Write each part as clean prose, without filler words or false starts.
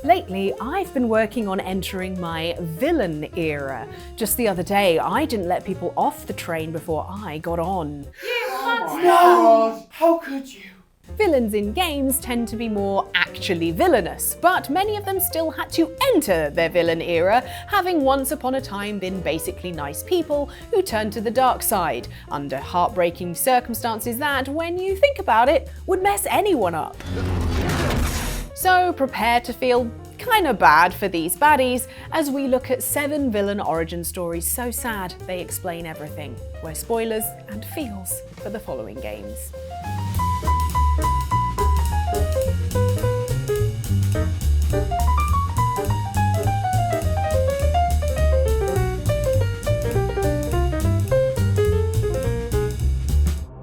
Lately, I've been working on entering my villain era. Just the other day, I didn't let people off the train before I got on. No! How could you? Villains in games tend to be more actually villainous, but many of them still had to enter their villain era, having once upon a time been basically nice people who turned to the dark side, under heartbreaking circumstances that, when you think about it, would mess anyone up. So prepare to feel kinda bad for these baddies as we look at 7 villain origin stories so sad they explain everything. We're spoilers and feels for the following games.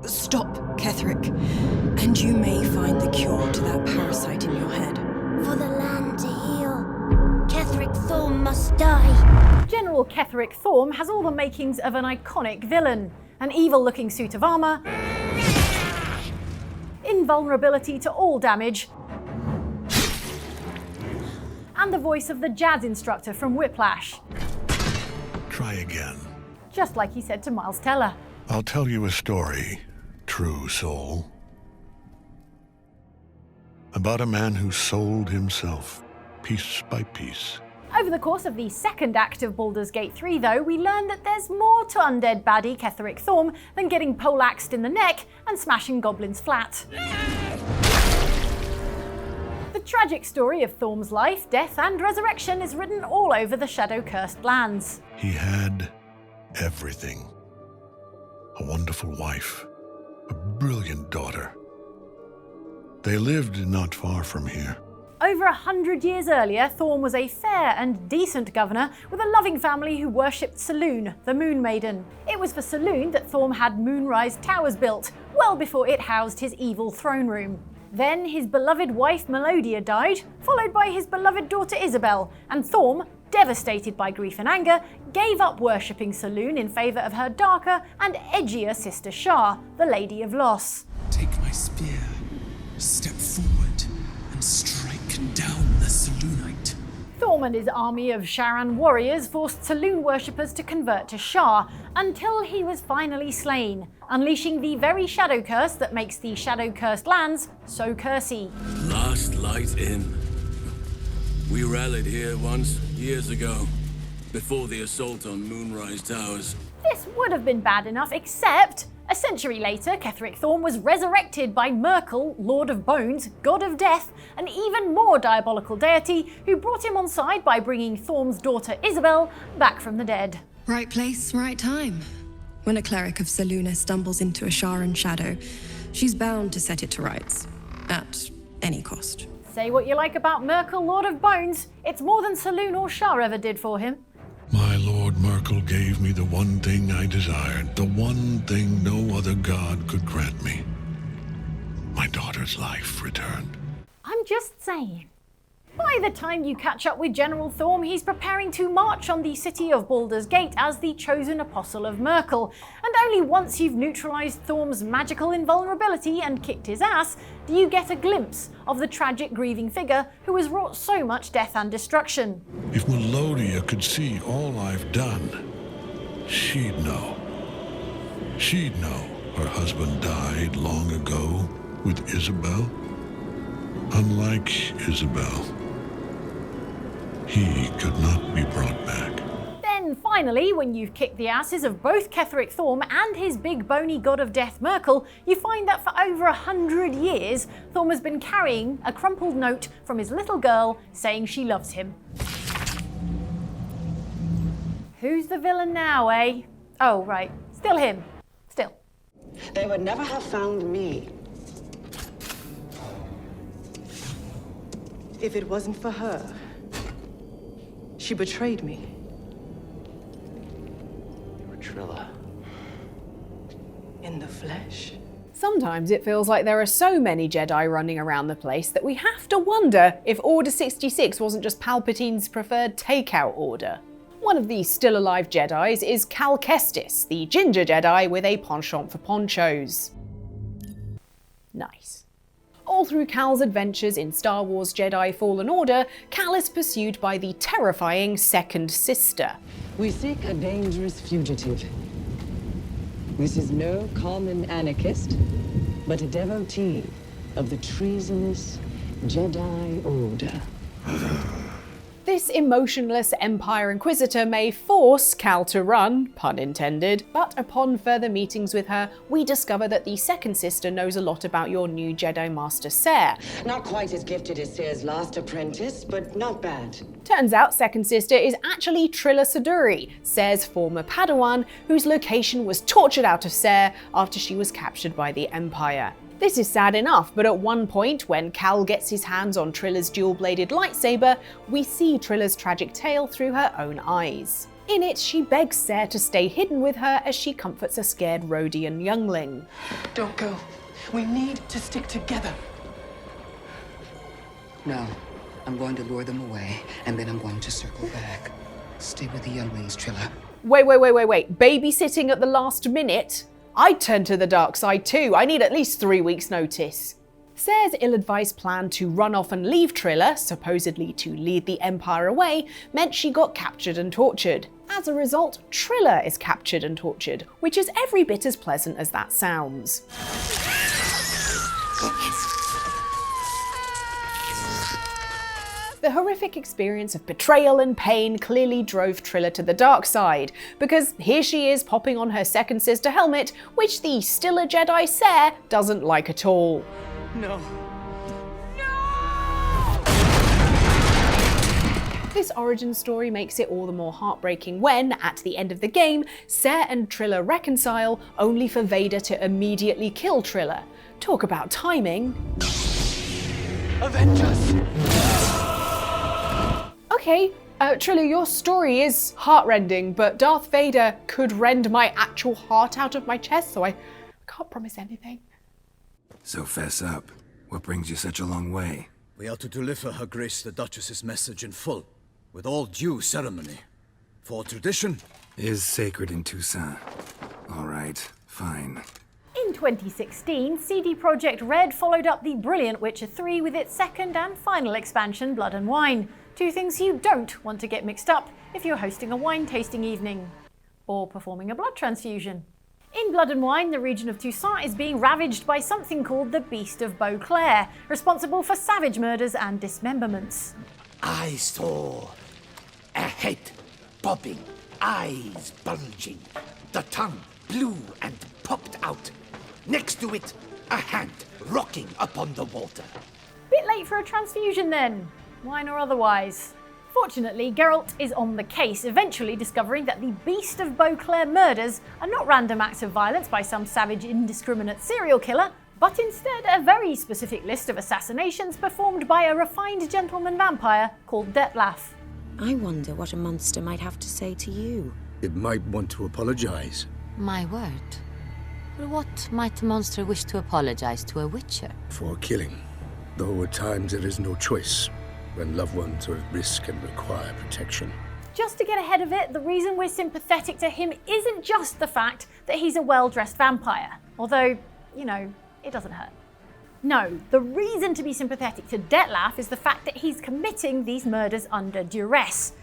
Stop, Ketherick, and you may find the cure to that parasite in your head. For the land to heal, Ketherick Thorm must die. General Ketherick Thorm has all the makings of an iconic villain. An evil-looking suit of armour, invulnerability to all damage, and the voice of the jazz instructor from Whiplash. Try again. Just like he said to Miles Teller. I'll tell you a story, true soul, about a man who sold himself piece by piece. Over the course of the second act of Baldur's Gate 3, though, we learn that there's more to undead baddie Ketherick Thorm than getting poleaxed in the neck and smashing goblins flat. The tragic story of Thorm's life, death, and resurrection is written all over the shadow-cursed lands. He had everything. A wonderful wife, a brilliant daughter. They lived not far from here. Over 100 years earlier, Thorm was a fair and decent governor with a loving family who worshipped Selûne, the Moon Maiden. It was for Selûne that Thorm had Moonrise Towers built, well before it housed his evil throne room. Then his beloved wife Melodia died, followed by his beloved daughter Isabel, and Thorm, devastated by grief and anger, gave up worshipping Selûne in favour of her darker and edgier sister Shar, the Lady of Loss. Take my spear, step forward, and strike down the Selûnite. Thorm and his army of Sharan warriors forced Selûne worshippers to convert to Shar, until he was finally slain, unleashing the very shadow curse that makes the shadow-cursed lands so cursy. Last light in. We rallied here once, years ago, before the assault on Moonrise Towers. This would have been bad enough, except a century later, Ketherick Thorm was resurrected by Myrkul, Lord of Bones, God of Death, an even more diabolical deity who brought him on side by bringing Thorm's daughter Isabel back from the dead. Right place, right time. When a cleric of Selûne stumbles into a Sharan shadow, she's bound to set it to rights, at any cost. Say what you like about Myrkul, Lord of Bones, it's more than Selûne or Shar ever did for him. My Lord Myrkul gave me the one thing I desired, the one thing no other god could grant me. My daughter's life returned. I'm just saying. By the time you catch up with General Thorm, he's preparing to march on the city of Baldur's Gate as the chosen apostle of Myrkul, and only once you've neutralized Thorm's magical invulnerability and kicked his ass, do you get a glimpse of the tragic grieving figure who has wrought so much death and destruction. If Melodia could see all I've done, she'd know. She'd know her husband died long ago with Isabel. Unlike Isabel, he could not be brought back. Then finally, when you've kicked the asses of both Ketherick Thorm and his big bony god of death Myrkul, you find that for over 100 years, Thorm has been carrying a crumpled note from his little girl saying she loves him. Who's the villain now, eh? Oh, right. Still him. Still. They would never have found me if it wasn't for her. She betrayed me. Trilla. In the flesh. Sometimes it feels like there are so many Jedi running around the place that we have to wonder if Order 66 wasn't just Palpatine's preferred takeout order. One of these still-alive Jedis is Cal Kestis, the ginger Jedi with a penchant for ponchos. Nice. All through Cal's adventures in Star Wars Jedi Fallen Order, Cal is pursued by the terrifying Second Sister. We seek a dangerous fugitive. This is no common anarchist, but a devotee of the treasonous Jedi Order. This emotionless Empire Inquisitor may force Cal to run, pun intended, but upon further meetings with her, we discover that the Second Sister knows a lot about your new Jedi Master Cere. Not quite as gifted as Cere's last apprentice, but not bad. Turns out Second Sister is actually Trilla Siduri, Cere's former Padawan, whose location was tortured out of Cere after she was captured by the Empire. This is sad enough, but at one point, when Cal gets his hands on Trilla's dual-bladed lightsaber, we see Trilla's tragic tale through her own eyes. In it, she begs Cere to stay hidden with her as she comforts a scared Rhodian youngling. Don't go. We need to stick together. No, I'm going to lure them away, and then I'm going to circle back. Stay with the younglings, Trilla. Wait. Babysitting at the last minute? I'd turn to the dark side too. I need at least 3 weeks' notice. Cere's ill-advised plan to run off and leave Trilla, supposedly to lead the Empire away, meant she got captured and tortured. As a result, Trilla is captured and tortured, which is every bit as pleasant as that sounds. The horrific experience of betrayal and pain clearly drove Trilla to the dark side, because here she is popping on her Second Sister helmet, which the still a Jedi Cere doesn't like at all. No. This origin story makes it all the more heartbreaking when, at the end of the game, Cere and Trilla reconcile, only for Vader to immediately kill Trilla. Talk about timing. Avengers! Okay, Trilla, your story is heartrending, but Darth Vader could rend my actual heart out of my chest, so I can't promise anything. So fess up. What brings you such a long way? We are to deliver Her Grace the Duchess's message in full, with all due ceremony. For tradition is sacred in Toussaint. All right, fine. In 2016, CD Projekt Red followed up the brilliant Witcher 3 with its second and final expansion, Blood and Wine. Two things you don't want to get mixed up if you're hosting a wine tasting evening. Or performing a blood transfusion. In Blood and Wine, the region of Toussaint is being ravaged by something called the Beast of Beauclair, responsible for savage murders and dismemberments. I saw a head bobbing, eyes bulging, the tongue blue and popped out. Next to it, a hand rocking upon the water. Bit late for a transfusion then, wine or otherwise. Fortunately, Geralt is on the case, eventually discovering that the Beast of Beauclair murders are not random acts of violence by some savage, indiscriminate serial killer, but instead a very specific list of assassinations performed by a refined gentleman vampire called Detlef. I wonder what a monster might have to say to you. It might want to apologize. My word. But what might a monster wish to apologize to a witcher? For killing. Though at times there is no choice, when loved ones are at risk and require protection. Just to get ahead of it, the reason we're sympathetic to him isn't just the fact that he's a well-dressed vampire. Although, you know, it doesn't hurt. No, the reason to be sympathetic to Detlef is the fact that he's committing these murders under duress.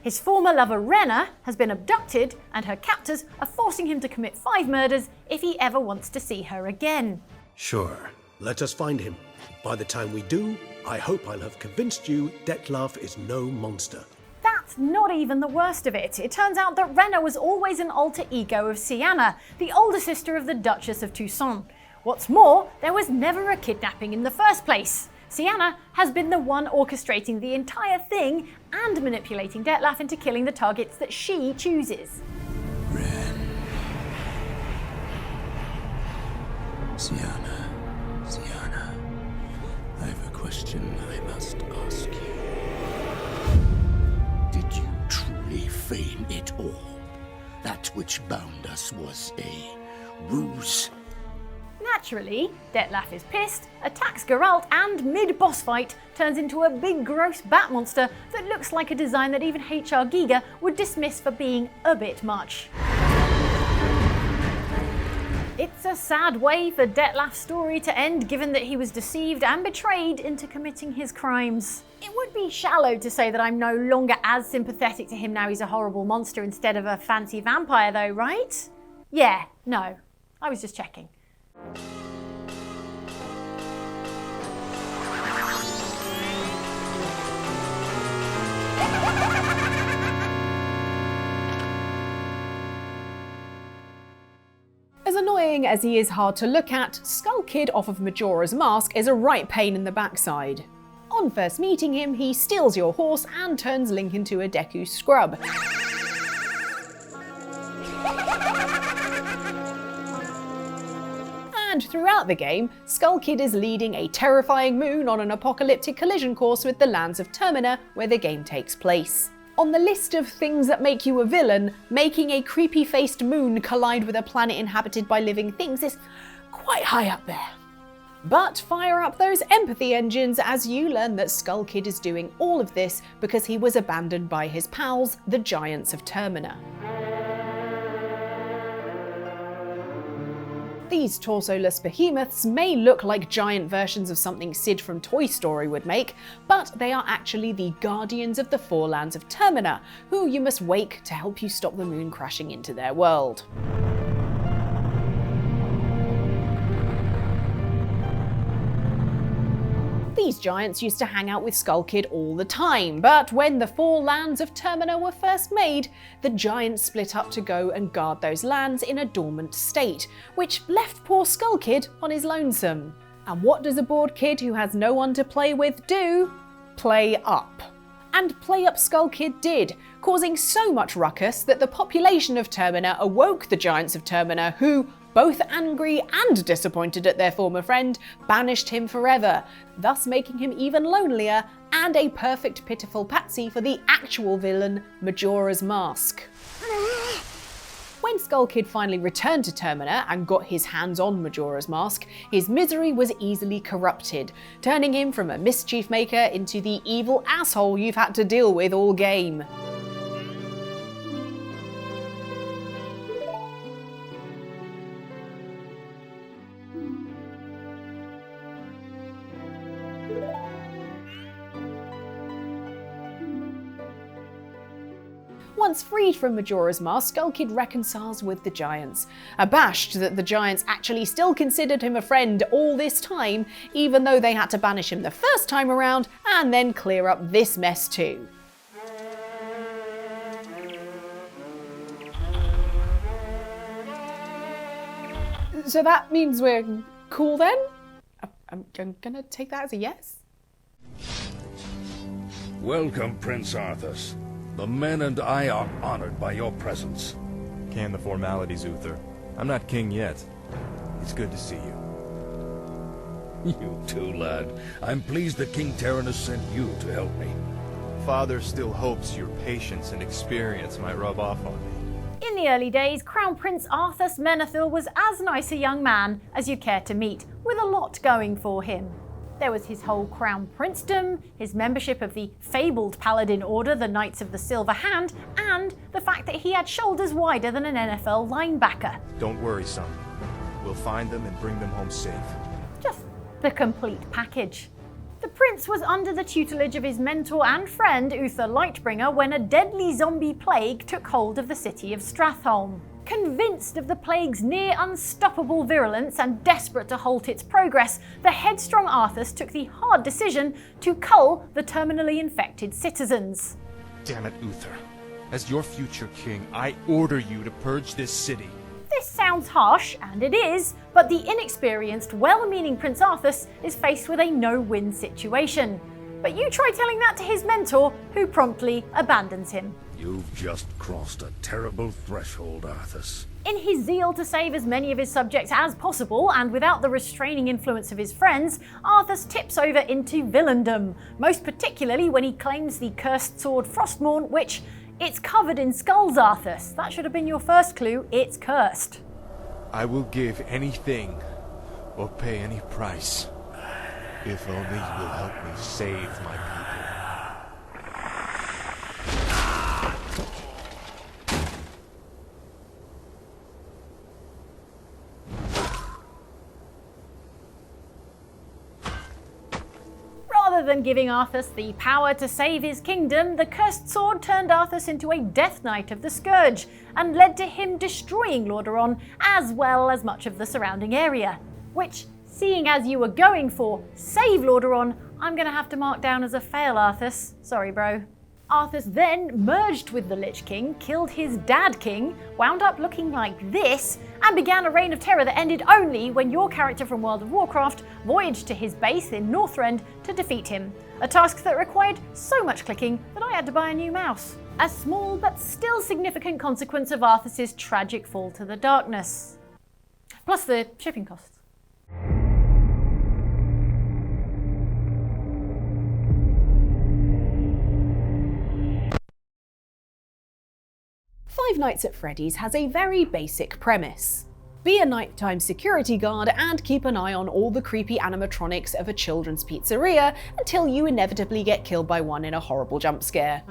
His former lover Renna has been abducted, and her captors are forcing him to commit 5 murders if he ever wants to see her again. Sure. Let us find him. By the time we do, I hope I'll have convinced you Detlef is no monster. That's not even the worst of it. It turns out that Renna was always an alter ego of Sienna, the older sister of the Duchess of Toussaint. What's more, there was never a kidnapping in the first place. Sienna has been the one orchestrating the entire thing and manipulating Detlef into killing the targets that she chooses. Sienna, I have a question I must ask you. Did you truly feign it all? That which bound us was a ruse? Naturally, Detlef is pissed, attacks Geralt, and mid-boss fight turns into a big gross bat monster that looks like a design that even HR Giga would dismiss for being a bit much. It's a sad way for Detlef's story to end, given that he was deceived and betrayed into committing his crimes. It would be shallow to say that I'm no longer as sympathetic to him now he's a horrible monster instead of a fancy vampire though, right? Yeah, no. I was just checking. As annoying as he is hard to look at, Skull Kid off of Majora's Mask is a right pain in the backside. On first meeting him, he steals your horse and turns Link into a Deku scrub. And throughout the game, Skull Kid is leading a terrifying moon on an apocalyptic collision course with the lands of Termina, where the game takes place. On the list of things that make you a villain, making a creepy-faced moon collide with a planet inhabited by living things is quite high up there. But fire up those empathy engines as you learn that Skull Kid is doing all of this because he was abandoned by his pals, the Giants of Termina. These torso-less behemoths may look like giant versions of something Sid from Toy Story would make, but they are actually the guardians of the four lands of Termina, who you must wake to help you stop the moon crashing into their world. These giants used to hang out with Skull Kid all the time, but when the four lands of Termina were first made, the giants split up to go and guard those lands in a dormant state, which left poor Skull Kid on his lonesome. And what does a bored kid who has no one to play with do? Play up. And play up Skull Kid did, causing so much ruckus that the population of Termina awoke the Giants of Termina, who, both angry and disappointed at their former friend, banished him forever, thus making him even lonelier and a perfect pitiful patsy for the actual villain, Majora's Mask. When Skull Kid finally returned to Termina and got his hands on Majora's Mask, his misery was easily corrupted, turning him from a mischief maker into the evil asshole you've had to deal with all game. Once freed from Majora's Mask, Skull Kid reconciles with the Giants, abashed that the Giants actually still considered him a friend all this time, even though they had to banish him the first time around and then clear up this mess too. So that means we're cool then? I'm gonna take that as a yes. Welcome, Prince Arthas. The men and I are honored by your presence. Can the formalities, Uther. I'm not king yet. It's good to see you. You too, lad. I'm pleased that King Terranus sent you to help me. Father still hopes your patience and experience might rub off on me. In the early days, Crown Prince Arthas Menethil was as nice a young man as you'd care to meet, with a lot going for him. There was his whole crown princedom, his membership of the fabled paladin order, the Knights of the Silver Hand, and the fact that he had shoulders wider than an NFL linebacker. Don't worry, son. We'll find them and bring them home safe. Just the complete package. The prince was under the tutelage of his mentor and friend Uther Lightbringer when a deadly zombie plague took hold of the city of Stratholme. Convinced of the plague's near unstoppable virulence and desperate to halt its progress, the headstrong Arthas took the hard decision to cull the terminally infected citizens. Damn it, Uther. As your future king, I order you to purge this city. This sounds harsh, and it is, but the inexperienced, well-meaning Prince Arthas is faced with a no-win situation. But you try telling that to his mentor, who promptly abandons him. You've just crossed a terrible threshold, Arthas. In his zeal to save as many of his subjects as possible, and without the restraining influence of his friends, Arthas tips over into villaindom, most particularly when he claims the cursed sword Frostmourne, which, it's covered in skulls, Arthas. That should have been your first clue, it's cursed. I will give anything, or pay any price, if only you will help me save my people. than giving Arthas the power to save his kingdom, the cursed sword turned Arthas into a Death Knight of the Scourge and led to him destroying Lordaeron as well as much of the surrounding area. Which, seeing as you were going for save Lordaeron, I'm gonna have to mark down as a fail, Arthas. Sorry, bro. Arthas then merged with the Lich King, killed his dad king, wound up looking like this, and began a reign of terror that ended only when your character from World of Warcraft voyaged to his base in Northrend to defeat him. A task that required so much clicking that I had to buy a new mouse. A small but still significant consequence of Arthas's tragic fall to the darkness. Plus the shipping costs. Five Nights at Freddy's has a very basic premise. Be a nighttime security guard and keep an eye on all the creepy animatronics of a children's pizzeria until you inevitably get killed by one in a horrible jump scare.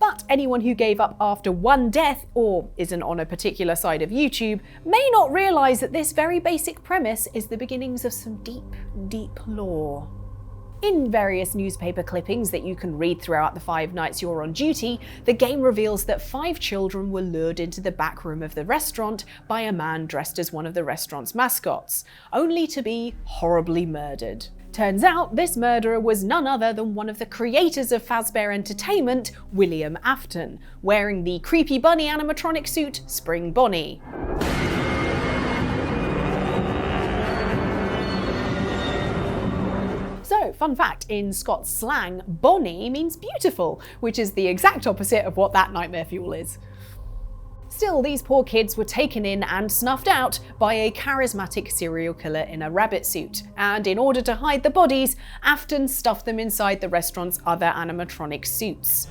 But anyone who gave up after one death, or isn't on a particular side of YouTube, may not realise that this very basic premise is the beginnings of some deep, deep lore. In various newspaper clippings that you can read throughout the 5 nights you're on duty, the game reveals that 5 children were lured into the back room of the restaurant by a man dressed as one of the restaurant's mascots, only to be horribly murdered. Turns out this murderer was none other than one of the creators of Fazbear Entertainment, William Afton, wearing the creepy bunny animatronic suit Spring Bonnie. So, fun fact, in Scots slang, Bonnie means beautiful, which is the exact opposite of what that nightmare fuel is. Still, these poor kids were taken in and snuffed out by a charismatic serial killer in a rabbit suit, and in order to hide the bodies, Afton stuffed them inside the restaurant's other animatronic suits.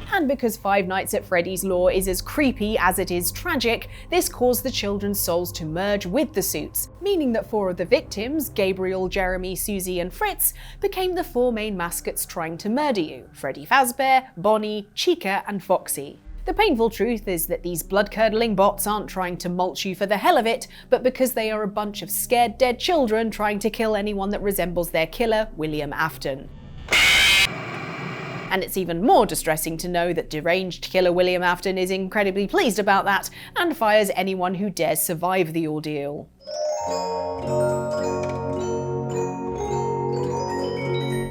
And because Five Nights at Freddy's lore is as creepy as it is tragic, this caused the children's souls to merge with the suits, meaning that 4 of the victims, Gabriel, Jeremy, Susie and Fritz, became the 4 main mascots trying to murder you: Freddy Fazbear, Bonnie, Chica and Foxy. The painful truth is that these blood-curdling bots aren't trying to mulch you for the hell of it, but because they are a bunch of scared dead children trying to kill anyone that resembles their killer, William Afton. And it's even more distressing to know that deranged killer William Afton is incredibly pleased about that and fires anyone who dares survive the ordeal.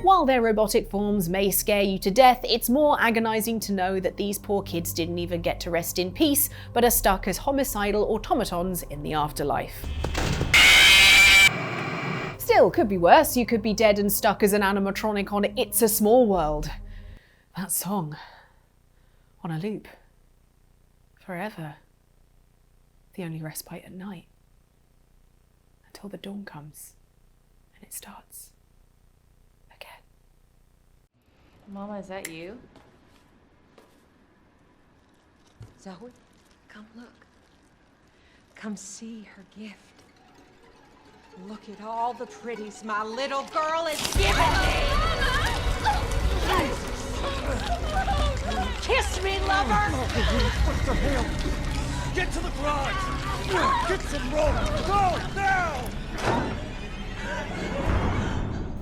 While their robotic forms may scare you to death, it's more agonising to know that these poor kids didn't even get to rest in peace, but are stuck as homicidal automatons in the afterlife. Still, could be worse. You could be dead and stuck as an animatronic on It's a Small World. That song. On a loop. Forever. The only respite at night. Until the dawn comes. And it starts. Again. Mama, is that you? Zoe, come look. Come see her gift. Look at all the pretties my little girl is giving me! Kiss me, lover! What the hell? Get to the garage! Get some rope! Go, now!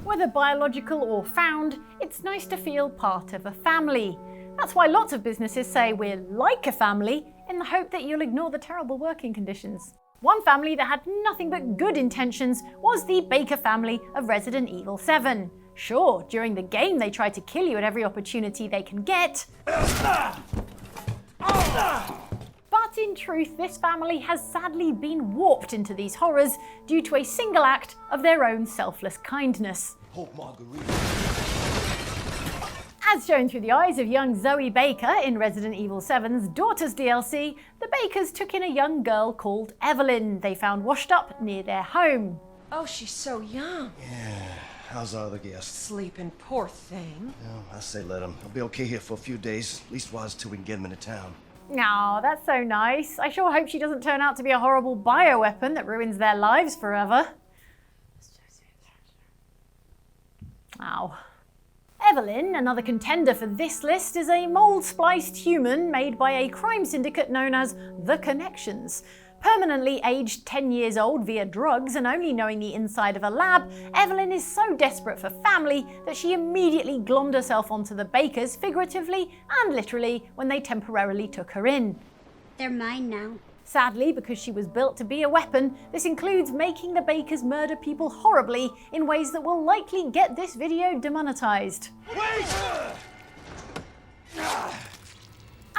Whether biological or found, it's nice to feel part of a family. That's why lots of businesses say we're like a family in the hope that you'll ignore the terrible working conditions. One family that had nothing but good intentions was the Baker family of Resident Evil 7. Sure, during the game they try to kill you at every opportunity they can get. But in truth, this family has sadly been warped into these horrors due to a single act of their own selfless kindness. As shown through the eyes of young Zoe Baker in Resident Evil 7's Daughters DLC, the Bakers took in a young girl called Evelyn they found washed up near their home. Oh, she's so young. Yeah, how's our other guest? Sleeping, poor thing. Well, I say let him. He'll be okay here for a few days, at least while till we can get him into town. Aw, that's so nice. I sure hope she doesn't turn out to be a horrible bioweapon that ruins their lives forever. Ow. Evelyn, another contender for this list, is a mold-spliced human made by a crime syndicate known as The Connections. Permanently aged 10 years old via drugs and only knowing the inside of a lab, Evelyn is so desperate for family that she immediately glommed herself onto the Bakers, figuratively and literally, when they temporarily took her in. They're mine now. Sadly, because she was built to be a weapon, this includes making the Bakers murder people horribly in ways that will likely get this video demonetized.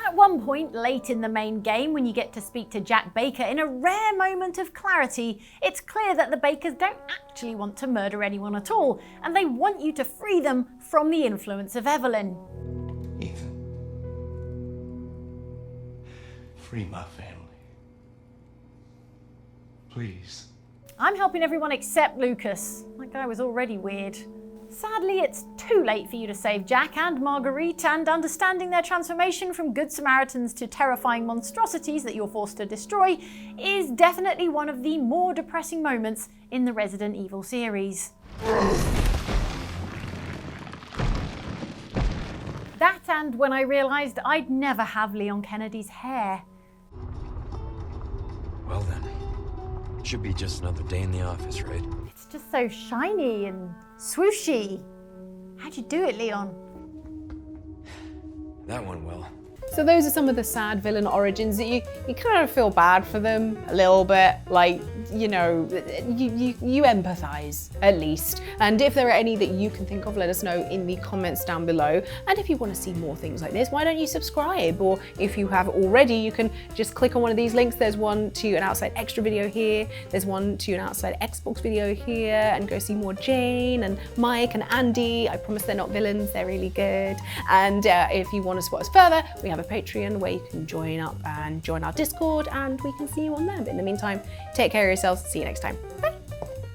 At one point late in the main game, when you get to speak to Jack Baker in a rare moment of clarity, it's clear that the Bakers don't actually want to murder anyone at all, and they want you to free them from the influence of Evelyn. Ethan. Free my family. Please. I'm helping everyone except Lucas. That guy was already weird. Sadly, it's too late for you to save Jack and Marguerite, and understanding their transformation from good Samaritans to terrifying monstrosities that you're forced to destroy is definitely one of the more depressing moments in the Resident Evil series. That and when I realised I'd never have Leon Kennedy's hair. Well then, should be just another day in the office, right? It's just so shiny and swooshy. How'd you do it, Leon? That went well. So those are some of the sad villain origins that you kind of feel bad for them a little bit, like, you know, you empathize at least. And if there are any that you can think of, let us know in the comments down below. And if you want to see more things like this, why don't you subscribe? Or if you have already, you can just click on one of these links. There's one to an Outside Xtra video here. There's one to an Outside Xbox video here, and go see more Jane and Mike and Andy. I promise they're not villains, they're really good. And if you want to support us further, we have a Patreon where you can join up and join our Discord, and we can see you on there. But in the meantime, take care of yourselves. See you next time. Bye.